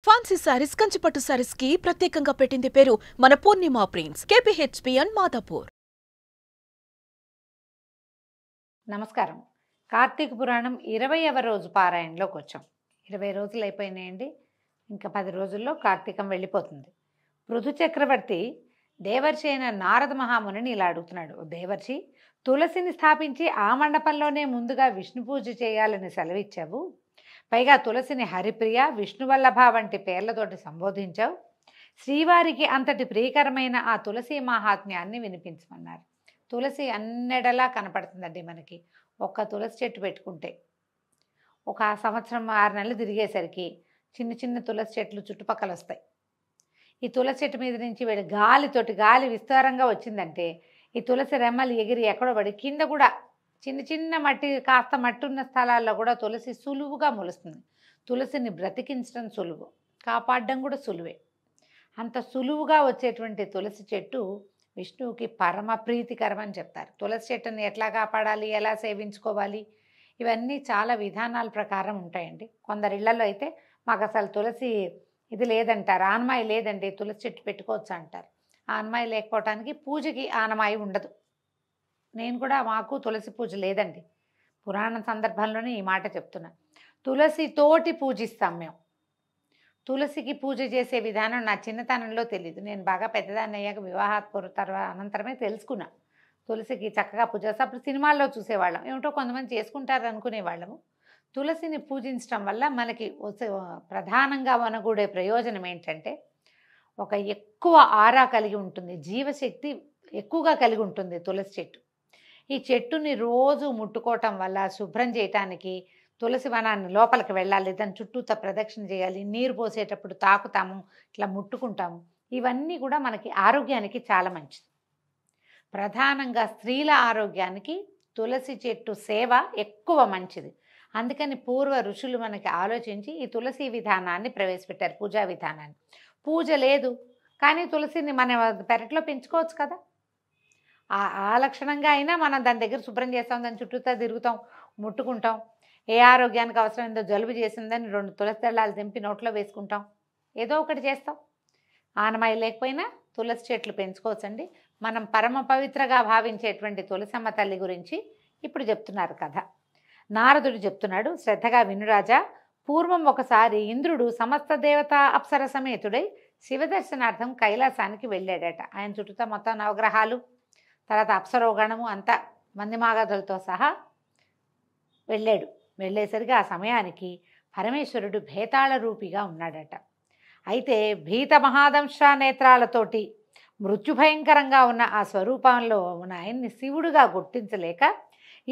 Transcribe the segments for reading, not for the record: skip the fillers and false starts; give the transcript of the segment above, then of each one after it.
Fancy saris, కంచిపట్టు సారీస్ కి ప్రత్యేకంగా పెట్టింది పేరు మన పూర్ణిమ ప్రింట్స్, కేపీహెచ్పీ అండ్ మాదాపూర్. నమస్కారం. కార్తీక పురాణం 20వ రోజు పారాయణలోకి వచ్చాం. 20 రోజులు అయిపోయినాయండి. ఇంకా 10 రోజుల్లో కార్తీకం వెళ్ళిపోతుంది. పృథు చక్రవర్తి దేవర్షి అయిన నారద మహామునిని ఇలా అడుగుతున్నాడు. దేవర్షి, తులసిని స్థాపించి ఆ మండపంలోనే ముందుగా విష్ణు పూజ చేయాలని సెలవిచ్చావు. పైగా తులసిని హరిప్రియ, విష్ణువల్లభ వంటి పేర్లతోటి సంబోధించావు. శ్రీవారికి అంతటి ప్రియకరమైన ఆ తులసి మహాత్మ్యాన్ని వినిపించమన్నారు. తులసి అన్నెడలా కనపడుతుందండి మనకి. ఒక్క తులసి చెట్టు పెట్టుకుంటే ఒక సంవత్సరం 6 నెలలు తిరిగేసరికి చిన్న చిన్న తులసి చెట్లు చుట్టుపక్కల వస్తాయి. ఈ తులసి చెట్టు మీద నుంచి వెళ్ళి గాలి విస్తారంగా వచ్చిందంటే ఈ తులసి రెమ్మలు ఎగిరి ఎక్కడో పడి కింద కూడా చిన్న చిన్న కాస్త మట్టి ఉన్న స్థలాల్లో కూడా తులసి సులువుగా మొలుస్తుంది. తులసిని బ్రతికించడం సులువు, కాపాడడం కూడా సులువే. అంత సులువుగా వచ్చేటువంటి తులసి చెట్టు విష్ణువుకి పరమ ప్రీతికరం అని చెప్తారు. తులసి చెట్టుని ఎట్లా కాపాడాలి, ఎలా సేవించుకోవాలి, ఇవన్నీ చాలా విధానాల ప్రకారం ఉంటాయండి. కొందరి ఇళ్లలో అయితే మాకు అసలు తులసి ఇది లేదంటారు, ఆనమాయి లేదండి, తులసి చెట్టు పెట్టుకోవచ్చు అంటారు. ఆనమాయి లేకపోవటానికి పూజకి ఆనమాయి ఉండదు. నేను కూడా మాకు తులసి పూజ లేదండి. పురాణ సందర్భంలోనే ఈ మాట చెప్తున్నా. తులసి తోటి పూజిస్తాం మేము. తులసికి పూజ చేసే విధానం నా చిన్నతనంలో తెలియదు. నేను బాగా పెద్దదాన్ని అయ్యాక అనంతరమే తెలుసుకున్నా. తులసికి చక్కగా పూజ చేస్తే అప్పుడు సినిమాల్లో చూసేవాళ్ళం. ఏమిటో కొంతమంది చేసుకుంటారు అనుకునేవాళ్ళము. తులసిని పూజించడం వల్ల మనకి ప్రధానంగా వనగూడే ప్రయోజనం ఏంటంటే, ఒక ఎక్కువ ఆరా కలిగి ఉంటుంది, జీవశక్తి ఎక్కువగా కలిగి ఉంటుంది తులసి చెట్టు. ఈ చెట్టుని రోజు ముట్టుకోవటం వల్ల శుభ్రం చేయటానికి తులసి వనాన్ని లోపలికి వెళ్ళాలి, దాని చుట్టూత ప్రదక్షిణ చేయాలి, నీరు పోసేటప్పుడు తాకుతాము, ఇట్లా ముట్టుకుంటాము. ఇవన్నీ కూడా మనకి ఆరోగ్యానికి చాలా మంచిది. ప్రధానంగా స్త్రీల ఆరోగ్యానికి తులసి చెట్టు సేవ ఎక్కువ మంచిది. అందుకని పూర్వ ఋషులు మనకి ఆలోచించి ఈ తులసి విధానాన్ని ప్రవేశపెట్టారు, పూజా విధానాన్ని. పూజ లేదు కానీ తులసిని మన పెరట్లో పెంచుకోవచ్చు కదా. ఆ లక్షణంగా అయినా మనం దాని దగ్గర శుభ్రం చేస్తాం, దాని చుట్టూతా తిరుగుతాం, ముట్టుకుంటాం. ఏ ఆరోగ్యానికి అవసరమైందో జలుబు చేసిందని 2 తులసి దళాలు తెంపి నోట్లో వేసుకుంటాం, ఏదో ఒకటి చేస్తాం. ఆనమాయి లేకపోయినా తులసి చెట్లు పెంచుకోవచ్చండి. మనం పరమ పవిత్రగా భావించేటువంటి తులసమ్మ తల్లి గురించి ఇప్పుడు చెప్తున్నారు కథ. నారదుడు చెప్తున్నాడు, శ్రద్ధగా వినురాజా. పూర్వం ఒకసారి ఇంద్రుడు సమస్త దేవతా అప్సర సమేతుడై శివదర్శనార్థం కైలాసానికి వెళ్ళాడట. ఆయన చుట్టూతా మొత్తం నవగ్రహాలు, తర్వాత అప్సరోగణము అంతా మందిమాగదులతో సహా వెళ్ళాడు. వెళ్ళేసరికి ఆ సమయానికి పరమేశ్వరుడు భేతాళ రూపిగా ఉన్నాడట. అయితే భీత మహాదంశ నేత్రాలతోటి మృత్యుభయంకరంగా ఉన్న ఆ స్వరూపంలో ఉన్న ఆయన్ని శివుడుగా గుర్తించలేక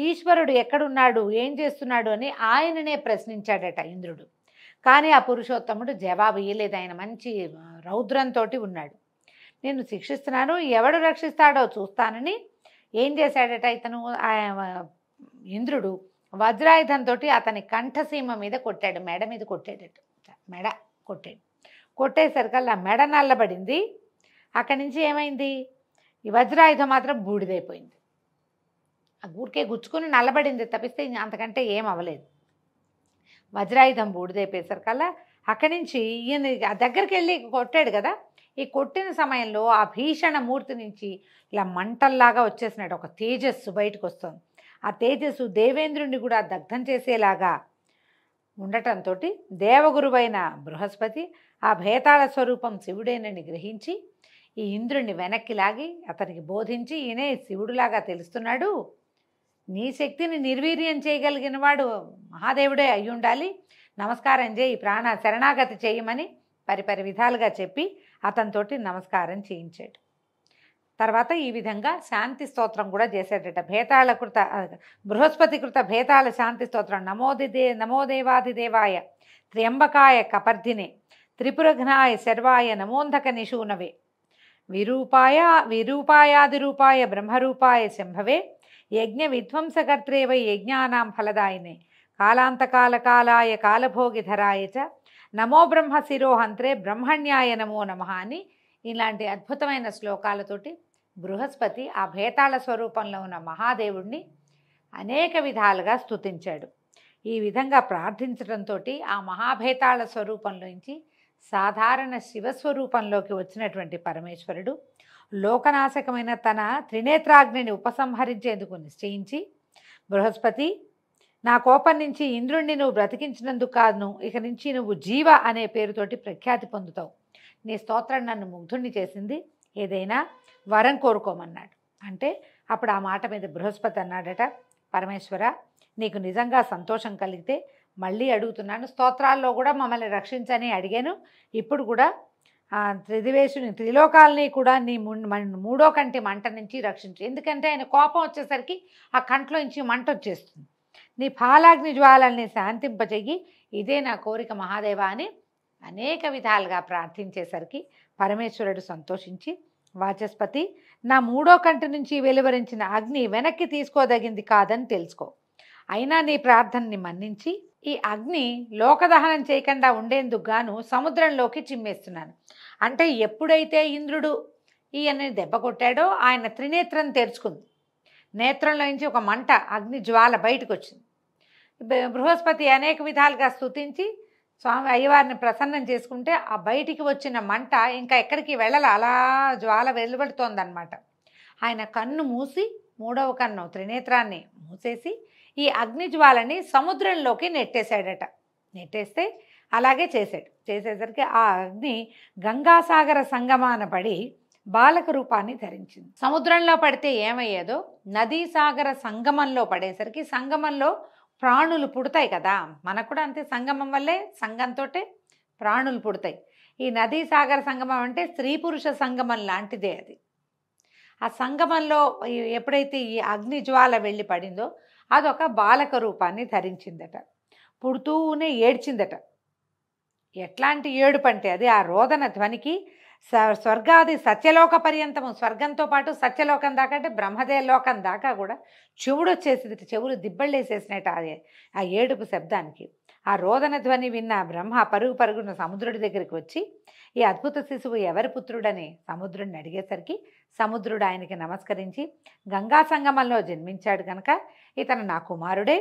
ఈశ్వరుడు ఎక్కడున్నాడు, ఏం చేస్తున్నాడు అని ఆయననే ప్రశ్నించాడట ఇంద్రుడు. కానీ ఆ పురుషోత్తముడు జవాబు ఇయ్యలేదు. ఆయన మంచి రౌద్రంతో ఉన్నాడు. నేను శిక్షిస్తున్నాను, ఎవడు రక్షిస్తాడో చూస్తానని ఏం చేశాడట ఇతను, ఇంద్రుడు వజ్రాయుధంతో అతని కంఠసీమ మీద కొట్టాడు, మెడ మీద కొట్టాడట. మెడ కొట్టేసరికల్లా మెడ నల్లబడింది. అక్కడి నుంచి ఏమైంది, ఈ వజ్రాయుధం మాత్రం బూడిదైపోయింది. ఆ ఊరికే గుచ్చుకుని నల్లబడింది తప్పిస్తే అంతకంటే ఏం అవ్వలేదు. వజ్రాయుధం బూడిదైపోయేసరికల్లా అక్కడి నుంచి ఈయన దగ్గరికి వెళ్ళి కొట్టాడు కదా. ఈ కొట్టిన సమయంలో ఆ భీషణ మూర్తి నుంచి ఇలా మంటల్లాగా వచ్చేసినట్టు ఒక తేజస్సు బయటకు వస్తుంది. ఆ తేజస్సు దేవేంద్రుడిని కూడా దగ్ధం చేసేలాగా ఉండటంతో దేవగురువైన బృహస్పతి ఆ భేతాళ స్వరూపం శివుడేనని గ్రహించి ఈ ఇంద్రుడిని వెనక్కి లాగి అతనికి బోధించి, ఈయనే శివుడులాగా తెలుస్తున్నాడు, నీ శక్తిని నిర్వీర్యం చేయగలిగిన వాడు మహాదేవుడే అయి ఉండాలి, నమస్కారం చేయి, ప్రాణ శరణాగతి చేయమని పరిపరి విధాలుగా చెప్పి అతనితోటి నమస్కారం చేయించాడు. తర్వాత ఈ విధంగా శాంతి స్తోత్రం కూడా చేశాడట. బృహస్పతి కృత భేతాళ శాంతి స్తోత్రం. నమోదేవాదిదేవాయ త్ర్యంబకాయ కపర్ధినే త్రిపురఘ్నాయ శర్వాయ నమోంధక నిశూనవే విరూపాయాదిరూపాయ బ్రహ్మరూపాయ శంభవే యజ్ఞ విధ్వంసకర్త్రే వై యజ్ఞానాం ఫలదాయినే కాలాంతకాలకాలాయ కాలభోగిధరాయ చ నమో బ్రహ్మ శిరోహంత్రే బ్రహ్మణ్యాయ నమో నమః అని ఇలాంటి అద్భుతమైన శ్లోకాలతోటి బృహస్పతి ఆ భేతాళ స్వరూపంలో ఉన్న మహాదేవుడిని అనేక విధాలుగా స్తుతించాడు. ఈ విధంగా ప్రార్థించడంతో ఆ మహాభేతాళ స్వరూపంలోంచి సాధారణ శివస్వరూపంలోకి వచ్చినటువంటి పరమేశ్వరుడు లోకనాశకమైన తన త్రినేత్రాగ్నిని ఉపసంహరించేందుకు నిశ్చయించి, బృహస్పతి, నా కోపం నుంచి ఇంద్రుణ్ణి నువ్వు బ్రతికించినందుకు కాదును, ఇక నుంచి నువ్వు జీవ అనే పేరుతోటి ప్రఖ్యాతి పొందుతావు. నీ స్తోత్రం నన్ను ముగ్ధుణ్ణి చేసింది, ఏదైనా వరం కోరుకోమన్నాడు. అంటే అప్పుడు ఆ మాట మీద బృహస్పతి అన్నాడట, పరమేశ్వర, నీకు నిజంగా సంతోషం కలిగితే మళ్ళీ అడుగుతున్నాను, స్తోత్రాల్లో కూడా మమ్మల్ని రక్షించని అడిగాను, ఇప్పుడు కూడా త్రిదివేశుని త్రిలోకాలని కూడా నీ మూడో కంటి మంట నుంచి రక్షించు. ఎందుకంటే ఆయన కోపం వచ్చేసరికి ఆ కంట్లో నుంచి మంట వచ్చేస్తుంది. నీ పాలాగ్ని జ్వాలల్ని శాంతింపజెయ్యి, ఇదే నా కోరిక మహాదేవ అని అనేక విధాలుగా ప్రార్థించేసరికి పరమేశ్వరుడు సంతోషించి, వాచస్పతి, నా మూడో కంటి నుంచి వెలువరించిన అగ్ని వెనక్కి తీసుకోదగింది కాదని తెలుసుకో. అయినా నీ ప్రార్థనని మన్నించి ఈ అగ్ని లోకదహనం చేయకుండా ఉండేందుకు గాను సముద్రంలోకి చిమ్మేస్తున్నాను. అంటే ఎప్పుడైతే ఇంద్రుడు ఈయన్ని దెబ్బ కొట్టాడో ఆయన త్రినేత్రం తెరుచుకుంది. నేత్రంలో నుంచి ఒక మంట, అగ్ని జ్వాల బయటకు వచ్చింది. బృహస్పతి అనేక విధాలుగా స్తుతించి స్వామి అయ్యవారిని ప్రసన్నం చేసుకుంటే ఆ బయటికి వచ్చిన మంట ఇంకా ఎక్కడికి వెళ్ళాల, అలా జ్వాల వెలువడుతోందనమాట. ఆయన కన్ను మూసి, మూడవ కన్ను త్రినేత్రాన్ని మూసేసి ఈ అగ్ని జ్వాలని సముద్రంలోకి నెట్టేశాడట. నెట్టేస్తే అలాగే చేసేసరికి ఆ అగ్ని గంగాసాగర సంగమాన పడి బాలక రూపాన్ని ధరించింది. సముద్రంలో పడితే ఏమయ్యేదో నదీ సాగర సంగమంలో పడేసరికి సంగమంలో ప్రాణులు పుడతాయి కదా, మనకు కూడా అంతే, సంగమం వల్లే సంగంతో ప్రాణులు పుడతాయి. ఈ నదీ సాగర సంగమం అంటే స్త్రీ పురుష సంగమం లాంటిదే అది. ఆ సంగమంలో ఎప్పుడైతే ఈ అగ్ని జ్వాల వెళ్ళి పడిందో అదొక బాలక రూపాన్ని ధరించిందట. పుడుతూనే ఏడ్చిందట. ఎట్లాంటి ఏడుపు అంటే అది ఆ రోదన ధ్వనికి స్వర్గాది సత్యలోక పర్యంతము, స్వర్గంతో పాటు సత్యలోకం దాకా అంటే బ్రహ్మదేవ లోకం దాకా కూడా చెవుడు వచ్చేసింది, చెవులు దిబ్బళ్ళేసేసినట్టు ఆ ఏడుపు శబ్దానికి. ఆ రోదన ధ్వని విన్న బ్రహ్మ పరుగున సముద్రుడి దగ్గరికి వచ్చి ఈ అద్భుత శిశువు ఎవరి పుత్రుడని సముద్రుడిని అడిగేసరికి సముద్రుడు ఆయనకి నమస్కరించి, గంగా సంగమంలో జన్మించాడు కనుక ఇతను నా కుమారుడే,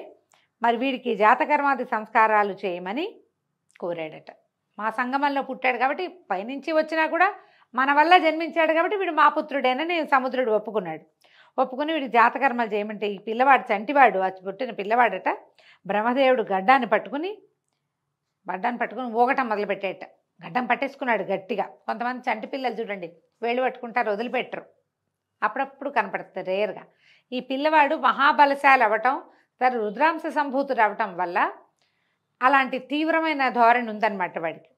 మరి వీడికి జాతకర్మాది సంస్కారాలు చేయమని కోరాడట. మా సంగమంలో పుట్టాడు కాబట్టి, పైనుంచి వచ్చినా కూడా మన వల్ల జన్మించాడు కాబట్టి వీడు మా పుత్రుడేనని సముద్రుడు ఒప్పుకుని వీడి జాతకర్మలు చేయమంటే ఈ పిల్లవాడు చంటివాడు, అది పుట్టిన పిల్లవాడట. బ్రహ్మదేవుడు గడ్డాన్ని పట్టుకుని ఊగటం మొదలుపెట్టేట. గడ్డం పట్టేసుకున్నాడు గట్టిగా. కొంతమంది చంటి పిల్లలు చూడండి, వేళ్ళు పట్టుకుంటారు, వదిలిపెట్టరు, అప్పుడప్పుడు కనపడుతుంది రేర్గా. ఈ పిల్లవాడు మహాబలశాలి అవ్వటం, రుద్రాంశ సంభూతుడు అవ్వటం వల్ల అలాంటి తీవ్రమైన ధోరణి ఉందన్నమాట వాడికి.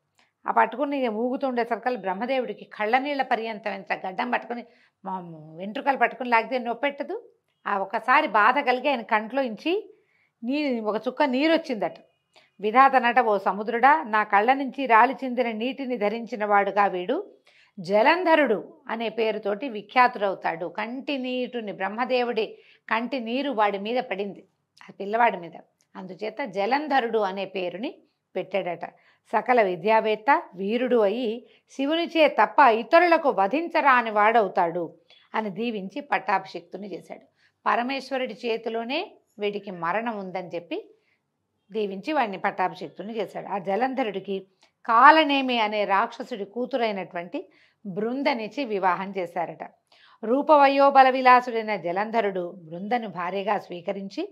ఆ పట్టుకుని ఊగుతుండే సర్కల్ బ్రహ్మదేవుడికి కళ్ళ నీళ్ళ పర్యంతం ఎంత గడ్డం పట్టుకుని వెంట్రుకలు పట్టుకుని లాగితే నొప్పెట్టదు. ఆ ఒకసారి బాధ కలిగి ఆయన కంట్లో ఇంచి ఒక చుక్క నీరు వచ్చిందట. విధాతనట, ఓ సముద్రుడా, నా కళ్ళ నుంచి రాలి చిందిన నీటిని ధరించిన వాడుగా వీడు జలంధరుడు అనే పేరుతోటి విఖ్యాతుడవుతాడు. కంటి నీటిని, బ్రహ్మదేవుడి కంటి నీరు వాడి మీద పడింది, ఆ పిల్లవాడి మీద, అందుచేత జలంధరుడు అనే పేరుని పెట్టాడట. సకల విద్యావేత్త, వీరుడు అయి శివునిచే తప్ప ఇతరులకు వధించరాని వాడవుతాడు అని దీవించి పట్టాభిషిక్తుని చేశాడు. పరమేశ్వరుడి చేతిలోనే వీడికి మరణం ఉందని చెప్పి దీవించి వాడిని పట్టాభిషిక్తుని చేశాడు. ఆ జలంధరుడికి కాలనేమి అనే రాక్షసుడి కూతురైనటువంటి బృందనిచ్చి వివాహం చేశారట. రూపవయోబల విలాసుడైన జలంధరుడు బృందను భార్యగా స్వీకరించి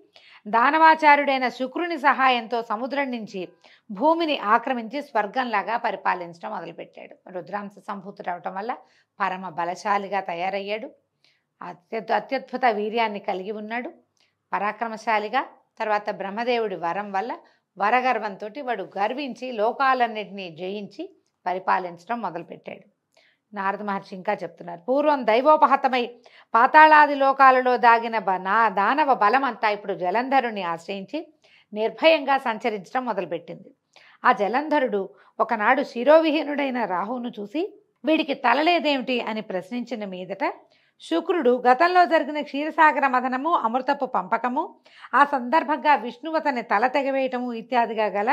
దానవాచారుడైన శుక్రుని సహాయంతో సముద్రం నుంచి భూమిని ఆక్రమించి స్వర్గంలాగా పరిపాలించడం మొదలుపెట్టాడు. రుద్రాంశ సంభూతుడు అవటం వల్ల పరమ బలశాలిగా తయారయ్యాడు. అత్యద్భుత వీర్యాన్ని కలిగి ఉన్నాడు, పరాక్రమశాలిగా. తర్వాత బ్రహ్మదేవుడి వరం వల్ల, వరగర్వంతో వాడు గర్వించి లోకాలన్నింటినీ జయించి పరిపాలించడం మొదలుపెట్టాడు. నారద మహర్షి ఇంకా చెప్తున్నారు, పూర్వం దైవోపహతమై పాతాళాది లోకాలలో దాగిన దానవ బలమంతా ఇప్పుడు జలంధరుని ఆశ్రయించి నిర్భయంగా సంచరించడం మొదలుపెట్టింది. ఆ జలంధరుడు ఒకనాడు శిరోవిహీనుడైన రాహువును చూసి వీడికి తలలేదేమిటి అని ప్రశ్నించిన మీదట శుక్రుడు గతంలో జరిగిన క్షీరసాగర మథనము, అమృతపు పంపకము, ఆ సందర్భంగా విష్ణువు అతని తల తెగవేయటము ఇత్యాదిగా గల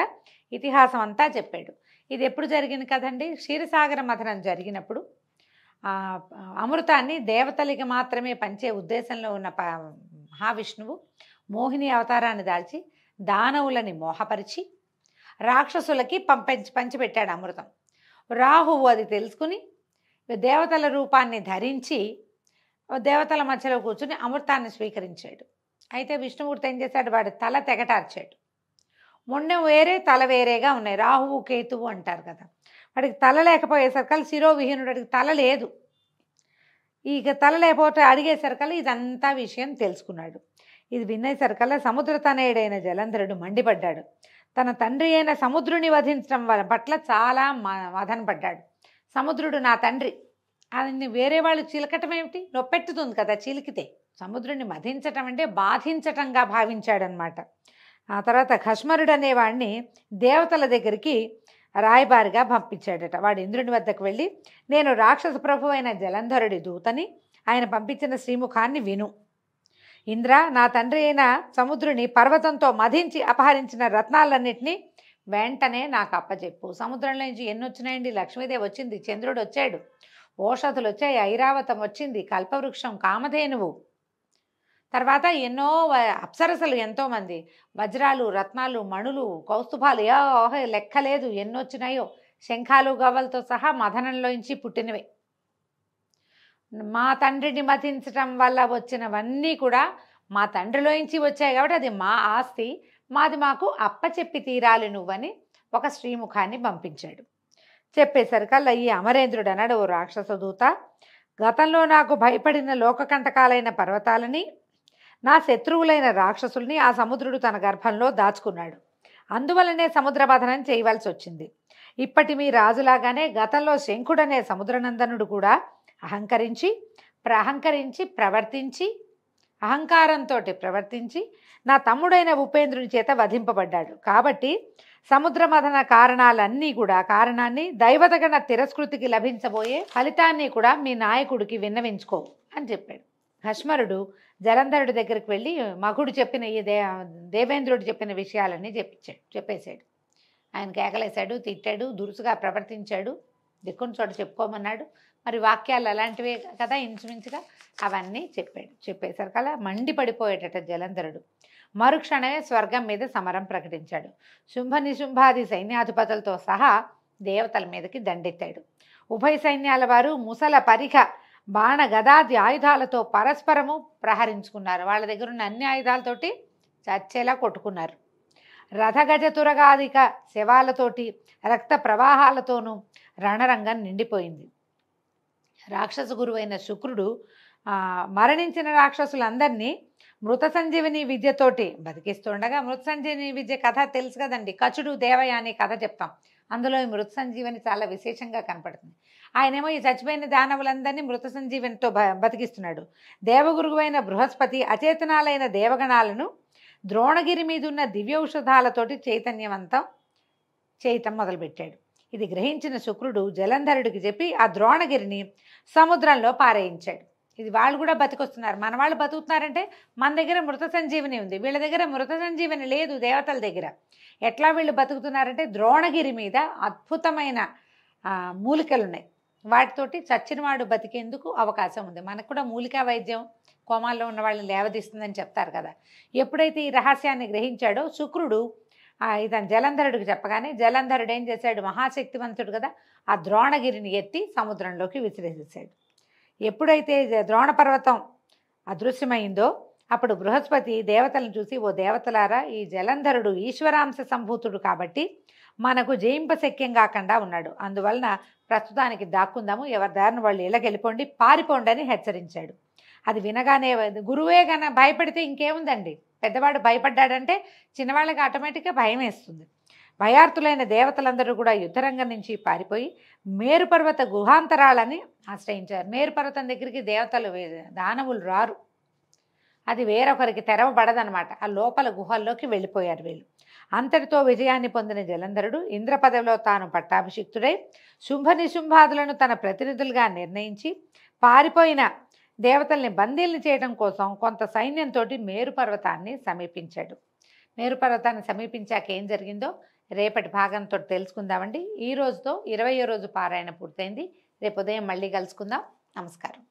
ఇతిహాసం అంతా చెప్పాడు. ఇది ఎప్పుడు జరిగింది కదండి? క్షీరసాగర మథనం జరిగినప్పుడు అమృతాన్ని దేవతలకి మాత్రమే పంచే ఉద్దేశంలో ఉన్న మహావిష్ణువు మోహిని అవతారాన్ని దాల్చి దానవులని మోహపరిచి రాక్షసులకి పంచిపెట్టాడు అమృతం. రాహువు అది తెలుసుకుని దేవతల రూపాన్ని ధరించి దేవతల మధ్యలో కూర్చుని అమృతాన్ని స్వీకరించాడు. అయితే విష్ణుమూర్తి ఏం చేశాడు, వాడి తల తెగటార్చాడు. మొండెం వేరే తల వేరేగా ఉన్నాయి. రాహువు కేతువు అంటారు కదా, వాడికి తల లేకపోయేసరికల్లా శిరోవిహీనుడు, వాడికి తల లేదు. ఇక తల లేకపోతే అడిగేసరికల్లా ఇదంతా విషయం తెలుసుకున్నాడు. ఇది వినేసరికల్లా సముద్రతనయుడైన జలంధరుడు మండిపడ్డాడు. తన తండ్రి అయిన సముద్రుని వధించడం పట్ల చాలా మదన పడ్డాడు. సముద్రుడు నా తండ్రి, అది వేరే వాళ్ళు చిలకటం ఏమిటి, నొప్పెట్టుతుంది కదా చిలికితే. సముద్రుని మధించటం అంటే బాధించటంగా భావించాడనమాట. ఆ తర్వాత ఖష్మరుడు అనేవాడిని దేవతల దగ్గరికి రాయబారిగా పంపించాడట. వాడు ఇంద్రుని వద్దకు వెళ్ళి, నేను రాక్షస ప్రభు అయిన జలంధరుడి దూతని, ఆయన పంపించిన శ్రీముఖాన్ని విను. ఇంద్ర, నా తండ్రి అయిన సముద్రుని పర్వతంతో మధించి అపహరించిన రత్నాలన్నింటినీ వెంటనే నాకు అప్పచెప్పు. సముద్రంలో నుంచి ఎన్ని వచ్చినాయండి? లక్ష్మీదేవి వచ్చింది, చంద్రుడు వచ్చాడు, ఓషధులు వచ్చాయి, ఐరావతం వచ్చింది, కల్పవృక్షం, కామధేనువు, తర్వాత ఎన్నో అప్సరసలు ఎంతోమంది, వజ్రాలు, రత్నాలు, మణులు, కౌస్తుభాలు, లెక్కలేదు ఎన్నొచ్చినాయో, శంఖాలు గవ్వలతో సహా మదనంలోంచి పుట్టినవే. మా తండ్రిని మతించడం వల్ల వచ్చినవన్నీ కూడా మా తండ్రిలోంచి వచ్చాయి కాబట్టి అది మా ఆస్తి, మాది మాకు అప్పచెప్పి తీరాలి నువ్వని ఒక శ్రీముఖాన్ని పంపించాడు. చెప్పేసరికల్లా ఈ అమరేంద్రుడు అన్నాడు, ఓ రాక్షస దూత, గతంలో నాకు భయపడిన లోకకంటకాలైన పర్వతాలని, నా శత్రువులైన రాక్షసుల్ని ఆ సముద్రుడు తన గర్భంలో దాచుకున్నాడు. అందువలనే సముద్రమథనం చేయవలసి వచ్చింది. ఇప్పటి మీ రాజులాగానే గతంలో శంఖుడనే సముద్రనందనుడు కూడా అహంకారంతో ప్రవర్తించి నా తమ్ముడైన ఉపేంద్రుని చేత వధింపబడ్డాడు. కాబట్టి సముద్రమథన కారణాన్ని దైవతగణ తిరస్కృతికి లభించబోయే ఫలితాన్ని కూడా మీ నాయకుడికి విన్నవించుకో అని చెప్పాడు. భస్మరుడు జలంధరుడి దగ్గరికి వెళ్ళి మగుడు చెప్పిన ఈ దేవేంద్రుడు చెప్పిన విషయాలన్నీ చెప్పేశాడు. ఆయన కేకలేశాడు, తిట్టాడు, దురుసుగా ప్రవర్తించాడు, దిక్కుని చోట చెప్పుకోమన్నాడు. మరి వాక్యాలు అలాంటివే కదా ఇంచుమించుగా, అవన్నీ చెప్పాడు. చెప్పేసరికల్లా మండిపడిపోయేటట జలంధరుడు. మరుక్షణమే స్వర్గం మీద సమరం ప్రకటించాడు. శుంభ నిశుంభాది సైన్యాధిపతులతో సహా దేవతల మీదకి దండెత్తాడు. ఉభయ సైన్యాల వారు ముసల పరిఖ బాణ గదాది ఆయుధాలతో పరస్పరము ప్రహరించుకున్నారు. వాళ్ళ దగ్గర ఉన్న అన్ని ఆయుధాలతోటి చచ్చేలా కొట్టుకున్నారు. రథగజ తురగాదిక శవాలతోటి రక్త ప్రవాహాలతోనూ రణరంగం నిండిపోయింది. రాక్షస గురువైన శుక్రుడు మరణించిన రాక్షసులందరినీ మృత సంజీవిని విద్యతోటి బతికిస్తుండగా, మృత సంజీవిని విద్య కథ తెలుసు కదండి, కచుడు దేవయ్య అనే కథ చెప్తాం. అందులో ఈ మృత సంజీవని చాలా విశేషంగా కనపడుతుంది. ఆయనేమో ఈ చచ్చిపోయిన దానవులందరినీ మృత సంజీవనితో బతికిస్తున్నాడు. దేవగురువైన బృహస్పతి అచేతనాలైన దేవగణాలను ద్రోణగిరి మీద ఉన్న దివ్యౌషధాలతోటి చైతన్యవంతం చేయటం మొదలుపెట్టాడు. ఇది గ్రహించిన శుక్రుడు జలంధరుడికి చెప్పి ఆ ద్రోణగిరిని సముద్రంలో పారేయించాడు. ఇది వాళ్ళు కూడా బతికొస్తున్నారు, మన వాళ్ళు బతుకుతున్నారంటే మన దగ్గర మృత సంజీవని ఉంది, వీళ్ళ దగ్గర మృత సంజీవని లేదు దేవతల దగ్గర. ఎట్లా వీళ్ళు బతుకుతున్నారంటే ద్రోణగిరి మీద అద్భుతమైన మూలికలు ఉన్నాయి, వాటితోటి చచ్చినవాడు బతికేందుకు అవకాశం ఉంది. మనకు కూడా మూలికా వైద్యం కోమాల్లో ఉన్న వాళ్ళని లేవదీస్తుందని చెప్తారు కదా. ఎప్పుడైతే ఈ రహస్యాన్ని గ్రహించాడో శుక్రుడు ఇతను జలంధరుడికి చెప్పగానే జలంధరుడు ఏం చేశాడు, మహాశక్తివంతుడు కదా, ఆ ద్రోణగిరిని ఎత్తి సముద్రంలోకి విసిరేసేసాడు. ఎప్పుడైతే ద్రోణ పర్వతం అదృశ్యమైందో అప్పుడు బృహస్పతి దేవతలను చూసి, ఓ దేవతలారా, ఈ జలంధరుడు ఈశ్వరాంశ సంభూతుడు కాబట్టి మనకు జయింపశక్యం కాకుండా ఉన్నాడు, అందువలన ప్రస్తుతానికి దాక్కుందాము, ఎవరి దారిని వాళ్ళు ఇళ్ళకెళ్ళిపోండి, పారిపోండి అని హెచ్చరించాడు. అది వినగానే గురువే గన భయపడితే ఇంకేముందండి, పెద్దవాడు భయపడ్డాడంటే చిన్నవాళ్ళకి ఆటోమేటిక్గా భయం వేస్తుంది. భయార్తులైన దేవతలందరూ కూడా యుద్ధరంగం నుంచి పారిపోయి మేరుపర్వత గుహాంతరాలని ఆశ్రయించారు. మేరుపర్వతం దగ్గరికి దేవతలు దానవులు రారు, అది వేరొకరికి తెరవబడదనమాట. ఆ లోపల గుహల్లోకి వెళ్ళిపోయారు వీళ్ళు. అంతటితో విజయాన్ని పొందిన జలంధరుడు ఇంద్ర పదవిలో తాను పట్టాభిషిక్తుడై శుంభ నిశుంభాదులను తన ప్రతినిధులుగా నిర్ణయించి పారిపోయిన దేవతల్ని బందీల్ని చేయడం కోసం కొంత సైన్యంతో మేరుపర్వతాన్ని సమీపించాడు. మేరుపర్వతాన్ని సమీపించాక ఏం జరిగిందో రేపటి భాగంతో తెలుసుకుందామండి. ఈ రోజుతో 20వ రోజు పారాయణ పూర్తయింది. రేపు ఉదయం మళ్ళీ కలుసుకుందాం. నమస్కారం.